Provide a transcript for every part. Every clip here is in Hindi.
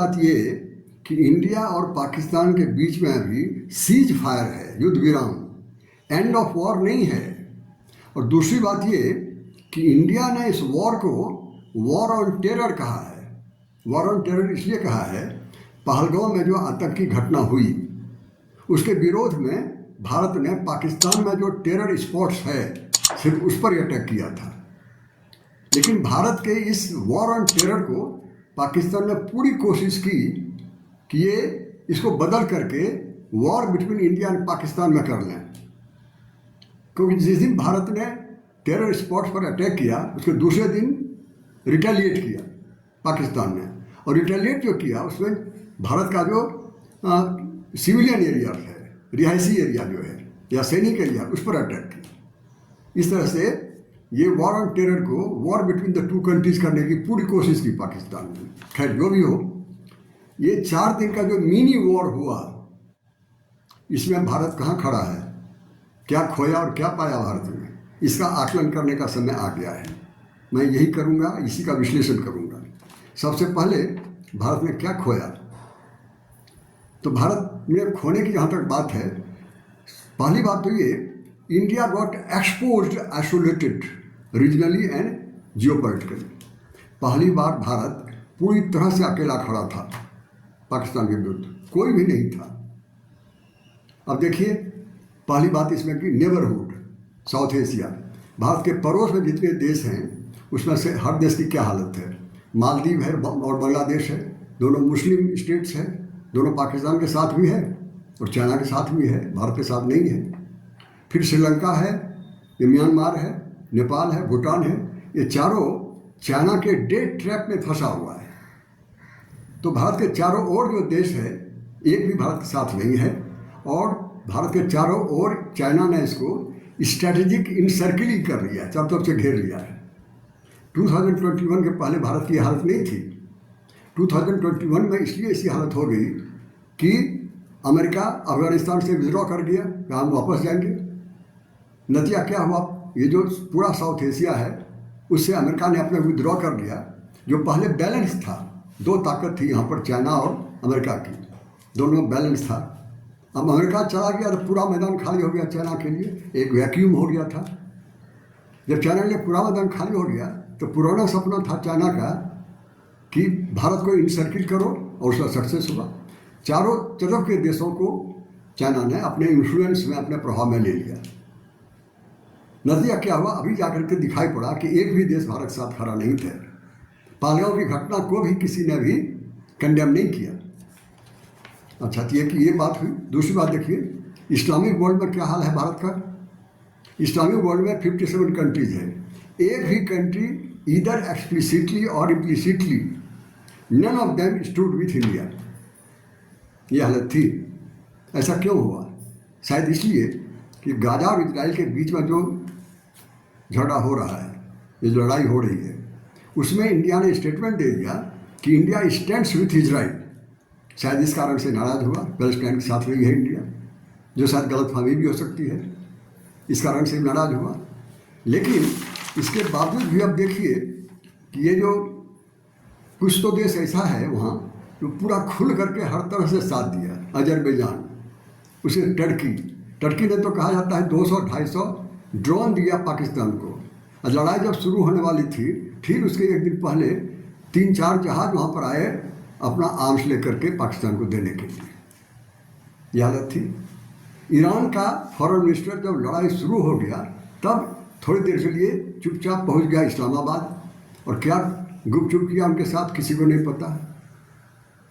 बात ये कि इंडिया और पाकिस्तान के बीच में अभी सीज फायर है, युद्ध विराम, एंड ऑफ वॉर नहीं है। और दूसरी बात ये कि इंडिया ने इस वॉर को वॉर ऑन टेरर कहा है। वॉर ऑन टेरर इसलिए कहा है, पहलगाम में जो आतंकी घटना हुई उसके विरोध में भारत ने पाकिस्तान में जो टेरर स्पॉट्स है सिर्फ उस पर अटैक किया था। लेकिन भारत के इस वॉर ऑन टेरर को पाकिस्तान ने पूरी कोशिश की कि ये इसको बदल करके war between India and Pakistan में कर लें, क्योंकि जिस दिन भारत ने टेरर स्पॉट्स पर अटैक किया उसके दूसरे दिन रिटेलिएट किया पाकिस्तान ने, और रिटेलिएट जो किया उसमें भारत का जो सिविलियन एरिया है, रिहायशी एरिया जो है या सैनिक एरिया, उस पर अटैक किया। इस तरह से ये वॉर ऑन टेरर को war between the two countries करने की पूरी कोशिश की पाकिस्तान ने। खैर जो भी हो, ये 4 दिन का जो मिनी वॉर हुआ इसमें भारत कहाँ खड़ा है, क्या खोया और क्या पाया भारत में, इसका आकलन करने का समय आ गया है। मैं यही करूँगा, इसी का विश्लेषण करूँगा। सबसे पहले भारत ने क्या खोया। तो भारत में खोने की जहाँ तक बात है, पहली बात तो ये, India got exposed isolated regionally and geopolitically. पहली बार भारत पूरी तरह से अकेला खड़ा था पाकिस्तान के विरुद्ध, कोई भी नहीं था। अब देखिए, पहली बात इसमें कि नेबरहुड, साउथ एशिया, भारत के पड़ोस में जितने देश हैं उसमें से हर देश की क्या हालत है। मालदीव है और बांग्लादेश है, दोनों मुस्लिम स्टेट्स हैं, दोनों पाकिस्तान के साथ भी है और चाइना के साथ भी है, भारत के साथ नहीं है। फिर श्रीलंका है, ये म्यांमार है, नेपाल है, भूटान है, ये चारों चाइना के डेट ट्रैप में फंसा हुआ है। तो भारत के चारों ओर जो देश है एक भी भारत के साथ नहीं है, और भारत के चारों ओर चाइना ने इसको स्ट्रैटेजिक इनसर्किलिंग कर लिया है, चारों तरफ से घेर लिया है। 2021 के पहले भारत की हालत नहीं थी। 2021 में इसलिए ऐसी हालत हो गई कि अमेरिका अफगानिस्तान से विड्रॉ कर दिया कि हम वापस जाएंगे। नतीजा क्या हुआ, ये जो पूरा साउथ एशिया है उससे अमेरिका ने अपना विड्रॉ कर लिया। जो पहले बैलेंस था, 2 ताकत थी यहाँ पर, चाइना और अमेरिका की, दोनों बैलेंस था। अब अमेरिका चला गया तो पूरा मैदान खाली हो गया चाइना के लिए, एक वैक्यूम हो गया था। जब चाइना के लिए पूरा मैदान खाली हो गया तो पुराना सपना था चाइना का कि भारत को इनसर्किल करो, और उसका सक्सेस हुआ। चारों तरफ के देशों को चाइना ने अपने इन्फ्लुएंस में, अपने प्रभाव में ले लिया। नतीजा क्या हुआ, अभी जाकर के दिखाई पड़ा कि एक भी देश भारत के साथ खड़ा नहीं थे। पहलगाम की घटना को भी किसी ने भी कंडेम नहीं किया। अच्छा, तो ये बात हुई। दूसरी बात देखिए, इस्लामिक वर्ल्ड में क्या हाल है भारत का। इस्लामिक वर्ल्ड में 57 कंट्रीज है, एक भी कंट्री ईदर एक्सप्लिसिटली और implicitly none of them stood with India, ये हालत थी। ऐसा क्यों हुआ? शायद इसलिए कि गाजा और इजराइल के बीच में जो झगड़ा हो रहा है, ये जो लड़ाई हो रही है, उसमें इंडिया ने स्टेटमेंट दे दिया कि इंडिया स्टैंड्स विथ इजराइल। शायद इस कारण से नाराज़ हुआ, पैलेस्टाइन के साथ रही है इंडिया, जो शायद गलतफहमी भी हो सकती है, इस कारण से नाराज़ हुआ। लेकिन इसके बावजूद भी अब देखिए कि ये जो कुछ तो देश ऐसा है वहाँ जो पूरा खुल करके हर तरह से साथ दिया। अजरबैजान, उसे टर्की ने तो कहा जाता है 200-250 ड्रोन दिया पाकिस्तान को। और लड़ाई जब शुरू होने वाली थी, ठीक उसके एक दिन पहले 3-4 जहाज वहाँ पर आए अपना आर्म्स लेकर के पाकिस्तान को देने के लिए। यह हालत थी। ईरान का फॉरेन मिनिस्टर जब लड़ाई शुरू हो गया तब थोड़ी देर के लिए चुपचाप पहुंच गया इस्लामाबाद, और क्या गुपचुप किया उनके साथ किसी को नहीं पता।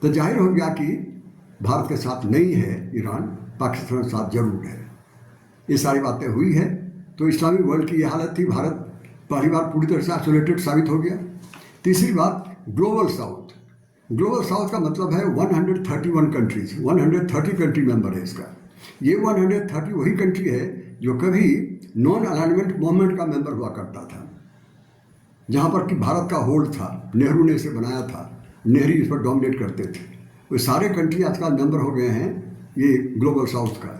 तो जाहिर हो गया कि भारत के साथ नहीं है ईरान, पाकिस्तान के साथ जरूर है। ये सारी बातें हुई है। तो इस्लामिक वर्ल्ड की ये हालत थी। भारत पहली बार पूरी तरह से आइसोलेटेड साबित हो गया। तीसरी बात, ग्लोबल साउथ। ग्लोबल साउथ का मतलब है 131 कंट्रीज, 130 कंट्री मेंबर है इसका। ये 130 वही कंट्री है जो कभी नॉन अलाइनमेंट मूवमेंट का मेंबर हुआ करता था, जहाँ पर कि भारत का होल्ड था, नेहरू ने इसे बनाया था, नेहरू इस पर डोमिनेट करते थे। वो सारे कंट्री आजकल मेंबर हो गए हैं ये ग्लोबल साउथ का।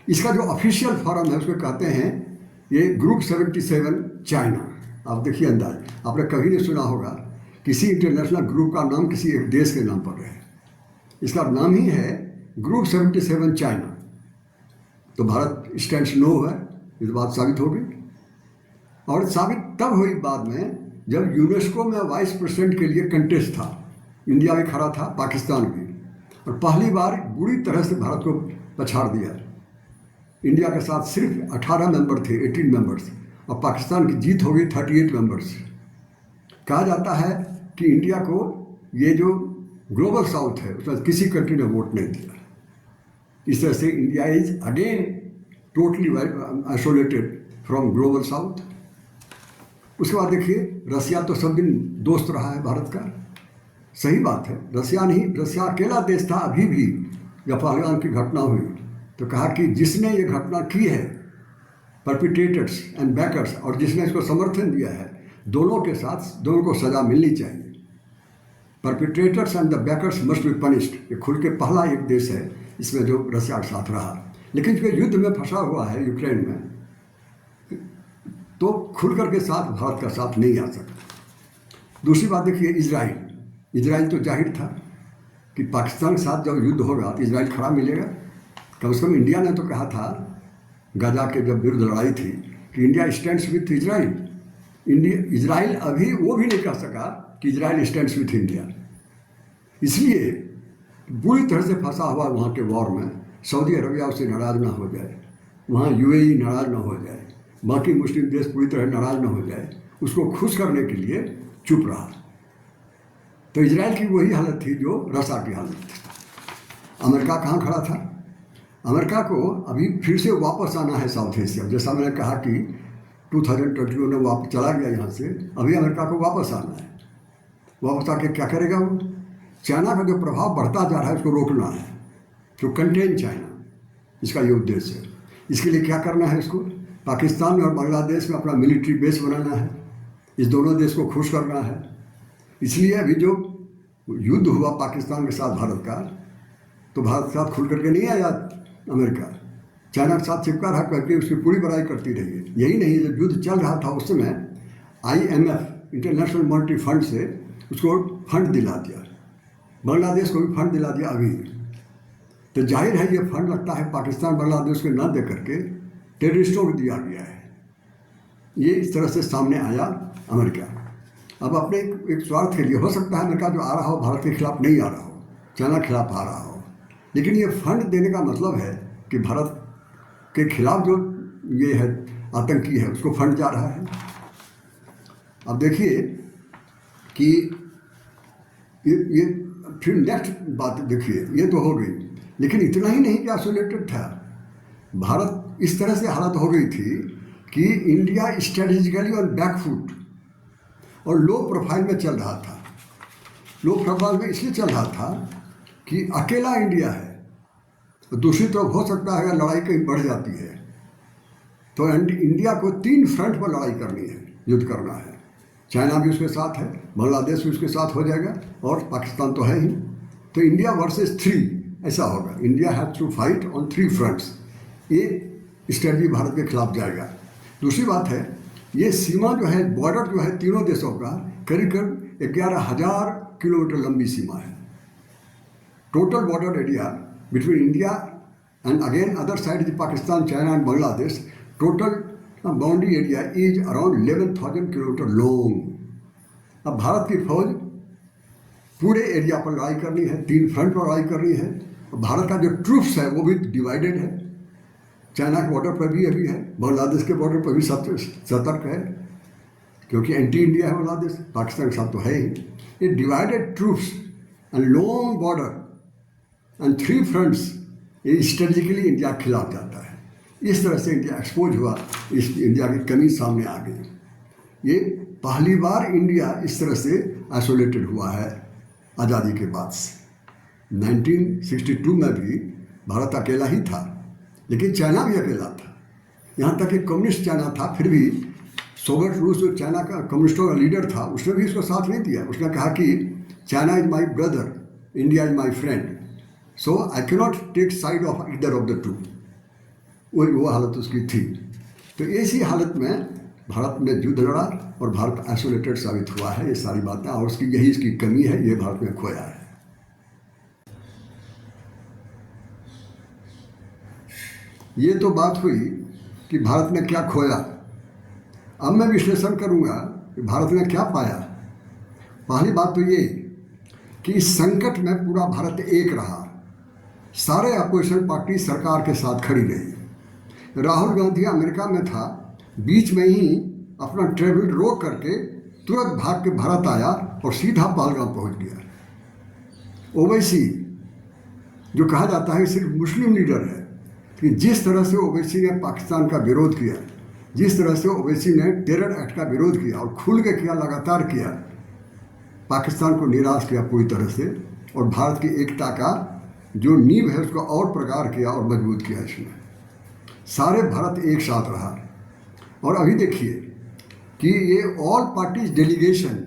इसका जो ऑफिशियल फॉरम है उसको कहते हैं ये ग्रुप 77 चाइना। आप देखिए अंदाज, आपने कभी नहीं सुना होगा किसी इंटरनेशनल ग्रुप का नाम किसी एक देश के नाम पर रहे। इसका नाम ही है ग्रुप 77 चाइना। तो भारत स्टैंड्स नो है, इस बात साबित हो गई। और साबित तब हुई बाद में जब यूनेस्को में वाइस प्रेसिडेंट के लिए कंटेस्ट था। इंडिया भी खड़ा था, पाकिस्तान भी, और पहली बार बुरी तरह से भारत को पछाड़ दिया। इंडिया के साथ सिर्फ 18 मेंबर थे, 18 मेंबर्स, और पाकिस्तान की जीत हो गई 38 मेंबर्स। कहा जाता है कि इंडिया को ये जो ग्लोबल साउथ है उसमें किसी कंट्री ने वोट नहीं दिया। इस तरह से India is again totally isolated from global south. उसके बाद देखिए, रसिया तो सब दिन दोस्त रहा है भारत का। सही बात है, रसिया नहीं, रसिया अकेला देश था अभी भी जब पहलगाम की घटना हुई तो कहा कि जिसने ये घटना की है, परपिटेटर्स एंड बैकर्स, और जिसने इसको समर्थन दिया है, दोनों के साथ दोनों को सजा मिलनी चाहिए। Perpetrators and the backers must be punished. ये खुल के पहला एक देश है इसमें जो रसिया के साथ रहा, लेकिन जो युद्ध में फंसा हुआ है यूक्रेन में, तो खुल कर के साथ भारत का साथ नहीं आ सकता। दूसरी बात देखिए, इजराइल तो जाहिर था कि पाकिस्तान के साथ जब युद्ध होगा तो इजराइल खड़ा मिलेगा। कम से कम इंडिया ने तो कहा था गाजा के जब विरुद्ध लड़ाई थी कि India stands with Israel. Israel अभी वो भी नहीं कह सका कि इजराइल स्टैंड्स विथ इंडिया। इसलिए बुरी तरह से फंसा हुआ वहाँ के वॉर में सऊदी अरबिया उससे नाराज़ ना हो जाए, वहाँ यूएई नाराज़ ना हो जाए, बाकी मुस्लिम देश पूरी तरह नाराज़ ना हो जाए, उसको खुश करने के लिए चुप रहा। तो इजराइल की वही हालत थी जो रसिया की हालत थी। अमेरिका कहाँ खड़ा था? अमेरिका को अभी फिर से वापस आना है साउथ एशिया। जैसा मैंने कहा कि 2021 में वापस चला गया यहाँ से, अभी अमेरिका को वापस आना है। वापस आके क्या करेगा वो? चाइना का जो प्रभाव बढ़ता जा रहा है उसको रोकना है, तो कंटेन चाइना, इसका ये उद्देश्य है। इसके लिए क्या करना है? इसको पाकिस्तान और बांग्लादेश में अपना मिलिट्री बेस बनाना है, इस दोनों देश को खुश करना है। इसलिए अभी जो युद्ध हुआ पाकिस्तान के साथ भारत का, तो भारत के साथ खुल करके नहीं आया अमेरिका, चाइना के साथ चिपका रहा करके उसकी पूरी बड़ाई करती रही है। यही नहीं, जब युद्ध चल रहा था उस समय IMF इंटरनेशनल मॉनेटरी फंड से उसको फंड दिला दिया, बांग्लादेश को भी फंड दिला दिया अभी। तो जाहिर है ये फंड लगता है पाकिस्तान बांग्लादेश को न दे करके टेररिस्टों को दिया गया है। ये इस तरह से सामने आया अमेरिका। अब अपने एक स्वार्थ के लिए, हो सकता है अमेरिका जो आ रहा हो भारत के खिलाफ नहीं आ रहा हो, चाइना के खिलाफ आ रहा हो, लेकिन ये फंड देने का मतलब है कि भारत के खिलाफ जो ये है आतंकी है उसको फंड जा रहा है। अब देखिए कि ये फिर नेक्स्ट बात देखिए, ये तो हो गई, लेकिन इतना ही नहीं कि आइसोलेटेड था भारत। इस तरह से हालत हो गई थी कि इंडिया स्ट्रेटेजिकली ऑन बैकफुट और लो प्रोफाइल में चल रहा था। लो प्रोफाइल में इसलिए चल रहा था कि अकेला इंडिया है, दूसरी तरफ हो सकता है अगर लड़ाई कहीं बढ़ जाती है तो इंडिया को 3 फ्रंट पर लड़ाई करनी है, युद्ध करना है। चाइना भी उसके साथ है, बांग्लादेश भी उसके साथ हो जाएगा, और पाकिस्तान तो है ही। तो इंडिया वर्सेस 3 ऐसा होगा। India has to fight on 3 fronts. ये स्ट्रेटजी भारत के खिलाफ जाएगा। दूसरी बात है, ये सीमा जो है, बॉर्डर जो है तीनों देशों का करीब करीब 11,000 किलोमीटर लंबी सीमा है। Total border area between India and again other side is Pakistan, China and Bangladesh. Total boundary area is around 11,000 kilometre long. अब भारत की फौज पूरे एरिया पर लड़ाई करनी है, 3 फ्रंट पर लड़ाई करनी है। भारत का जो ट्रूप्स है वो भी डिवाइडेड है, चाइना के बॉर्डर पर भी अभी है, बांग्लादेश के बॉर्डर पर भी सतर्क है, क्योंकि एंटी इंडिया है बांग्लादेश, पाकिस्तान के साथ तो है ही। ये divided troops and long border and 3 fronts, ये स्ट्रेटेजिकली इंडिया के खिलाफ जाता है। इस तरह से इंडिया एक्सपोज हुआ, इस इंडिया की कमी सामने आ गई। ये पहली बार इंडिया इस तरह से आइसोलेटेड हुआ है आज़ादी के बाद से। 1962 में भी भारत अकेला ही था, लेकिन चाइना भी अकेला था। यहाँ तक कि कम्युनिस्ट चाइना था, फिर भी सोवियत रूस जो चाइना का कम्युनिस्टों का लीडर था उसने भी इसको साथ नहीं दिया। उसने कहा कि China is my brother, India is my friend, so I cannot take side of either of the two. वो हालत उसकी थी। तो ऐसी हालत में भारत ने युद्ध लड़ा और भारत आइसोलेटेड साबित हुआ है। ये सारी बातें, और उसकी यही इसकी कमी है, ये भारत में खोया है। ये तो बात हुई कि भारत ने क्या खोया। अब मैं विश्लेषण करूंगा कि भारत ने क्या पाया। पहली बात तो ये कि इस संकट में पूरा भारत एक रहा। सारे अपोजिशन पार्टी सरकार के साथ खड़ी रही। राहुल गांधी अमेरिका में था, बीच में ही अपना ट्रेवल रोक करके तुरंत भाग के भारत आया और सीधा पहलगाम पहुंच गया। ओवैसी जो कहा जाता है सिर्फ मुस्लिम लीडर है, कि जिस तरह से ओवैसी ने पाकिस्तान का विरोध किया, जिस तरह से ओवैसी ने टेरर एक्ट का विरोध किया और खुल के किया, लगातार किया, पाकिस्तान को निराश किया पूरी तरह से, और भारत की एकता का जो नींव है उसको और प्रगाढ़ किया और मजबूत किया। इसमें सारे भारत एक साथ रहा। और अभी देखिए कि ये ऑल पार्टीज डेलीगेशन,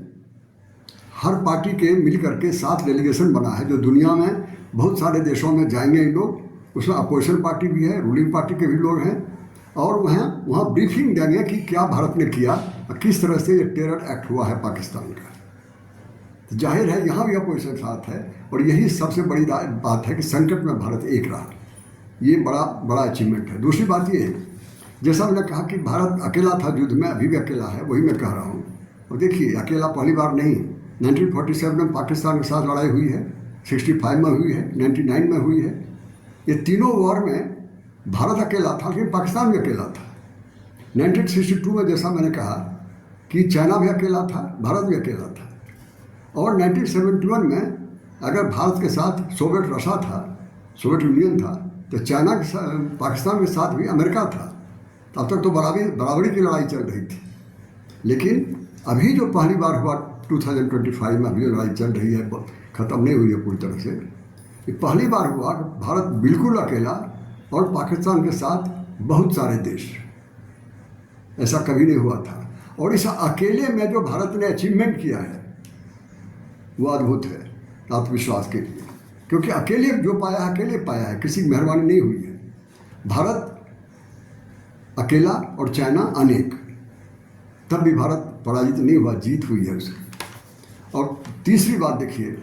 हर पार्टी के मिल करके 7 डेलीगेशन बना है, जो दुनिया में बहुत सारे देशों में जाएंगे इन लोग। उसमें अपोजिशन पार्टी भी है, रूलिंग पार्टी के भी लोग हैं, और वहाँ ब्रीफिंग देंगे कि क्या भारत ने किया और किस तरह से ये टेरर एक्ट हुआ है पाकिस्तान का। तो जाहिर है यहाँ भी अपोजिशन साथ है, और यही सबसे बड़ी बात है कि संकट में भारत एक रहा। ये बड़ा अचीवमेंट है। दूसरी बात ये, जैसा मैंने कहा कि भारत अकेला था युद्ध में, अभी भी अकेला है, वही मैं कह रहा हूँ। और देखिए अकेला पहली बार नहीं, 1947 में पाकिस्तान के साथ लड़ाई हुई है, 65 में हुई है, 99 में हुई है। ये तीनों वॉर में भारत अकेला था, लेकिन पाकिस्तान भी अकेला था। 1962 में जैसा मैंने कहा कि चाइना भी अकेला था, भारत भी अकेला था। और 1971 में अगर भारत के साथ सोवियत रशा था, सोवियत यूनियन था, तो चाइना के साथ, पाकिस्तान के साथ भी अमेरिका था। तब तक तो बराबरी की लड़ाई चल रही थी। लेकिन अभी जो पहली बार हुआ 2025 में, अभी जो लड़ाई चल रही है, ख़त्म नहीं हुई है पूरी तरह से, ये पहली बार हुआ कि भारत बिल्कुल अकेला और पाकिस्तान के साथ बहुत सारे देश। ऐसा कभी नहीं हुआ था। और इस अकेले में जो भारत ने अचीवमेंट किया है वो अद्भुत है आत्मविश्वास के लिए, क्योंकि अकेले जो पाया अकेले पाया है, किसी की मेहरबानी नहीं हुई है। भारत अकेला और चाइना अनेक, तब भी भारत पराजित नहीं हुआ, जीत हुई है उसकी। और तीसरी बात देखिए,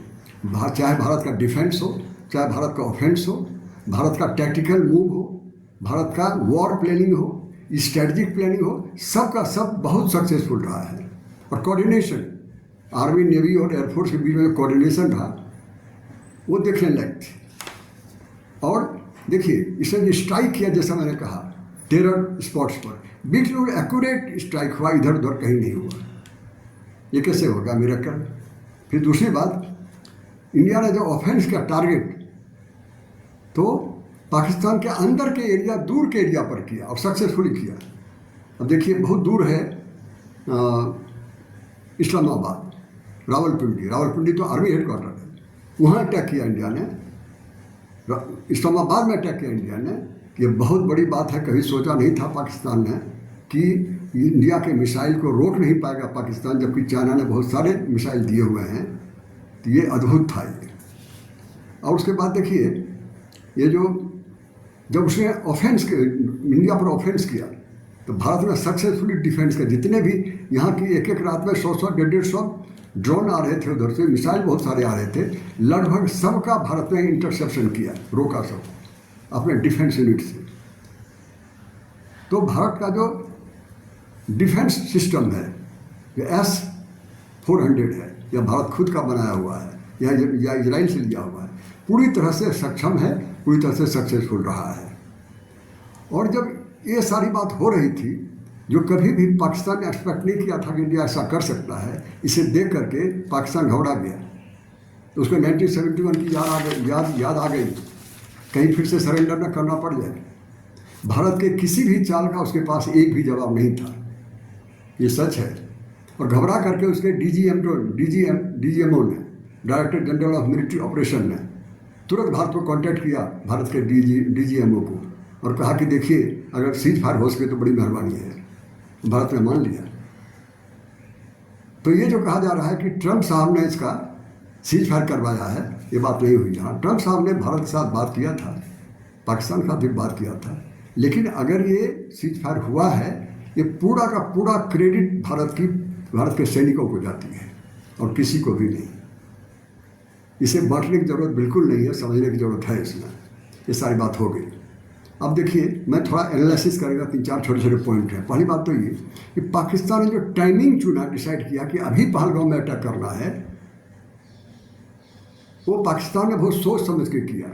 चाहे भारत का डिफेंस हो, चाहे भारत का ऑफेंस हो, भारत का टैक्टिकल मूव हो, भारत का वॉर प्लानिंग हो, स्ट्रेटजिक प्लानिंग हो, सब का सब बहुत सक्सेसफुल रहा है। और कोऑर्डिनेशन, आर्मी, नेवी और एयरफोर्स के बीच में कोऑर्डिनेशन रहा, वो देखने लायक थी। और देखिए इसने जो स्ट्राइक किया, जैसा मैंने कहा, टेरर स्पॉट्स पर बिल्कुल एक्यूरेट स्ट्राइक हुआ, इधर उधर कहीं नहीं हुआ। ये कैसे होगा? मिरेकल। फिर दूसरी बात, इंडिया ने जो ऑफेंस किया टारगेट, तो पाकिस्तान के अंदर के एरिया, दूर के एरिया पर किया और सक्सेसफुली किया। अब देखिए बहुत दूर है इस्लामाबाद, रावलपिंडी तो आर्मी हेडक्वार्टर है, वहाँ अटैक किया इंडिया ने, इस्लामाबाद में अटैक किया इंडिया ने। ये बहुत बड़ी बात है, कभी सोचा नहीं था पाकिस्तान ने कि इंडिया के मिसाइल को रोक नहीं पाएगा पाकिस्तान, जबकि चाइना ने बहुत सारे मिसाइल दिए हुए हैं। तो ये अद्भुत था ये। और उसके बाद देखिए ये जब उसने ऑफेंस इंडिया पर ऑफेंस किया, तो भारत ने सक्सेसफुली डिफेंस किया। जितने भी यहाँ की एक रात में 100 150 ड्रोन आ रहे थे, उधर से मिसाइल बहुत सारे आ रहे थे, लगभग सबका भारत ने इंटरसेप्शन किया, रोका सब अपने डिफेंस यूनिट से। तो भारत का जो डिफेंस सिस्टम है, ये S-400 है, यह भारत खुद का बनाया हुआ है या इजराइल से लिया हुआ है, पूरी तरह से सक्षम है, पूरी तरह से सक्सेसफुल रहा है। और जब ये सारी बात हो रही थी, जो कभी भी पाकिस्तान ने एक्सपेक्ट नहीं किया था कि इंडिया ऐसा कर सकता है, इसे देख करके पाकिस्तान घबरा गया। तो उसको 1971 की याद आ गई, कहीं फिर से सरेंडर न करना पड़ जाए। भारत के किसी भी चाल का उसके पास एक भी जवाब नहीं था, ये सच है। और घबरा करके उसके DGMO ने, director general of military operation ने, तुरंत भारत को कांटेक्ट किया, भारत के DGMO को, और कहा कि देखिए अगर सीज फायर हो सके तो बड़ी मेहरबानी है। भारत ने मान लिया। तो ये जो कहा जा रहा है कि ट्रंप साहब ने इसका सीज फायर करवाया है, ये बात नहीं हुई। हाँ, ट्रंप साहब ने भारत के साथ बात किया था, पाकिस्तान के साथ भी बात किया था, लेकिन अगर ये सीज फायर हुआ है, ये पूरा का पूरा क्रेडिट भारत के सैनिकों को जाती है और किसी को भी नहीं। इसे बांटने की जरूरत बिल्कुल नहीं है, समझने की जरूरत है इसमें। ये सारी बात हो गई। अब देखिए, मैं थोड़ा एनालिसिस करेगा, 3-4 छोटे छोटे पॉइंट हैं। पहली बात तो ये कि पाकिस्तान ने जो टाइमिंग चुना, डिसाइड किया कि अभी पहलगाम में अटैक करना है, वो पाकिस्तान ने बहुत सोच समझ के किया।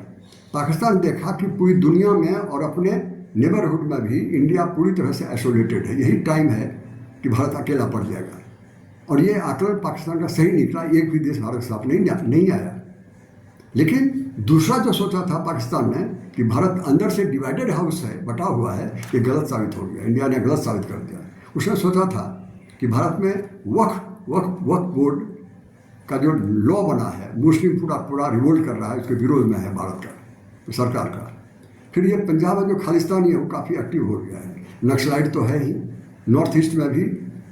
पाकिस्तान ने देखा कि पूरी दुनिया में और अपने नेबरहुड में भी इंडिया पूरी तरह से आइसोलेटेड है, यही टाइम है कि भारत अकेला पड़ जाएगा। और ये आकलन पाकिस्तान का सही निकला, एक भी देश भारत के साथ नहीं आया। लेकिन दूसरा जो सोचा था पाकिस्तान ने कि भारत अंदर से डिवाइडेड हाउस है, बटा हुआ है, ये गलत साबित हो गया। इंडिया ने गलत साबित कर दिया। उसने सोचा था कि भारत में वक्फ बोर्ड का जो लॉ बना है, मुस्लिम पूरा रिवोल्ट कर रहा है, उसके विरोध में है भारत का सरकार का। फिर ये पंजाब में जो खालिस्तानी है वो काफ़ी एक्टिव हो गया है। नक्सलाइट तो है ही, नॉर्थ ईस्ट में भी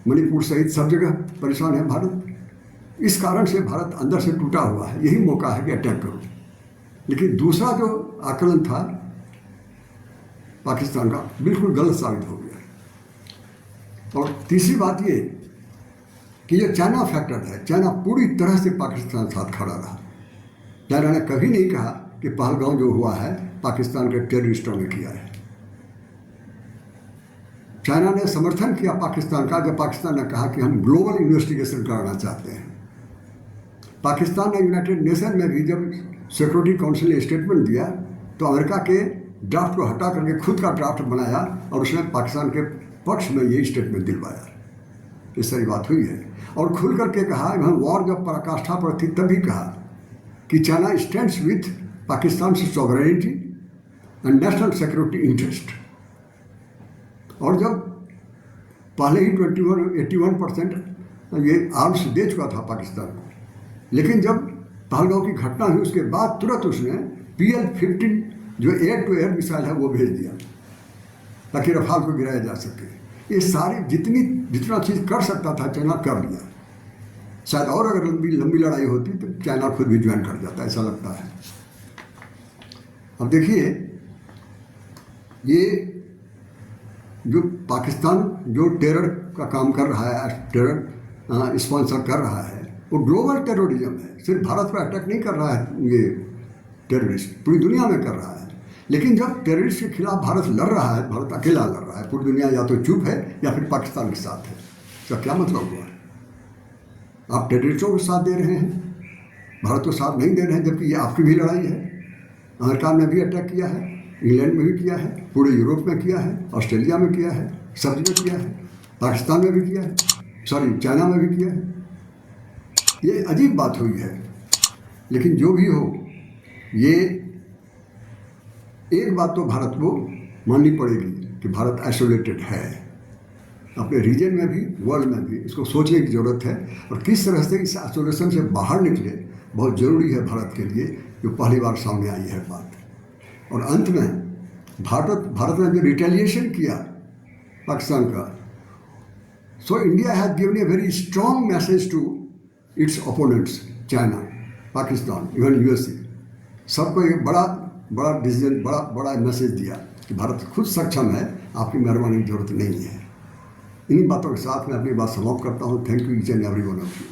मणिपुर सहित सब जगह परेशान है भारत। इस कारण से भारत अंदर से टूटा हुआ है, यही मौका है कि अटैक करो। लेकिन दूसरा जो आकलन था पाकिस्तान का, बिल्कुल गलत साबित हो गया। और तीसरी बात ये कि ये चाइना फैक्टर है। चाइना पूरी तरह से पाकिस्तान के साथ खड़ा रहा। चाइना ने कभी नहीं कहा कि पहलगाम जो हुआ है पाकिस्तान के टेररिस्टों ने किया है। चाइना ने समर्थन किया पाकिस्तान का जब पाकिस्तान ने कहा कि हम ग्लोबल इन्वेस्टिगेशन कराना चाहते हैं। पाकिस्तान ने यूनाइटेड नेशन में भी जब सिक्योरिटी काउंसिल ने स्टेटमेंट दिया तो अमेरिका के ड्राफ्ट को हटा करके खुद का ड्राफ्ट बनाया और उसने पाकिस्तान के पक्ष में यही स्टेटमेंट दिलवाया। ये सारी बात हुई है। और खुल करके कहा, हम वॉर जब पराकाष्ठा पर थी तभी कहा कि China stands with Pakistan sovereignty and national security interest. और जब पहले ही 81% ये आर्म्स दे चुका था पाकिस्तान को, लेकिन जब पहलगाम की घटना हुई उसके बाद तुरंत उसने PL-15 जो एयर टू एयर मिसाइल है वो भेज दिया ताकि रफाल को गिराया जा सके। ये सारी जितना चीज़ कर सकता था चाइना कर लिया। शायद और अगर लंबी लड़ाई होती तो चाइना खुद भी ज्वाइन कर जाता, ऐसा लगता है। अब देखिए, ये जो पाकिस्तान जो टेरर का काम कर रहा है, टेरर स्पॉन्सर कर रहा है, वो ग्लोबल टेररिज्म है। सिर्फ भारत पर अटैक नहीं कर रहा है ये टेररिस्ट, पूरी दुनिया में कर रहा है। लेकिन जब टेररिस्ट के खिलाफ भारत लड़ रहा है, भारत अकेला लड़ रहा है, पूरी दुनिया या तो चुप है या फिर पाकिस्तान के साथ है। इसका क्या मतलब हुआ? आप टेररिस्टों को साथ दे रहे हैं, भारत को साथ नहीं दे रहे हैं, जबकि ये आपकी भी लड़ाई है। अमेरिका ने भी अटैक किया है, इंग्लैंड में भी किया है, पूरे यूरोप में किया है, ऑस्ट्रेलिया में किया है, सब जगह किया है, पाकिस्तान में भी किया है, चाइना में भी किया है। ये अजीब बात हुई है। लेकिन जो भी हो, ये एक बात तो भारत को माननी पड़ेगी कि भारत आइसोलेटेड है अपने रीजन में भी, वर्ल्ड में भी। इसको सोचने की ज़रूरत है और किस तरह से इस आइसोलेशन से बाहर निकले बहुत ज़रूरी है भारत के लिए, जो पहली बार सामने आई है बात। और अंत में भारत ने जो रिटेलिएशन किया पाकिस्तान का, so India has given a very strong message to its opponents, China, Pakistan, even USA। सबको एक बड़ा डिसीजन, बड़ा मैसेज दिया कि भारत खुद सक्षम है, आपकी मेहरबानी की जरूरत नहीं है। इन्हीं बातों के साथ मैं अपनी बात समाप्त करता हूँ। Thank you each and every one of you.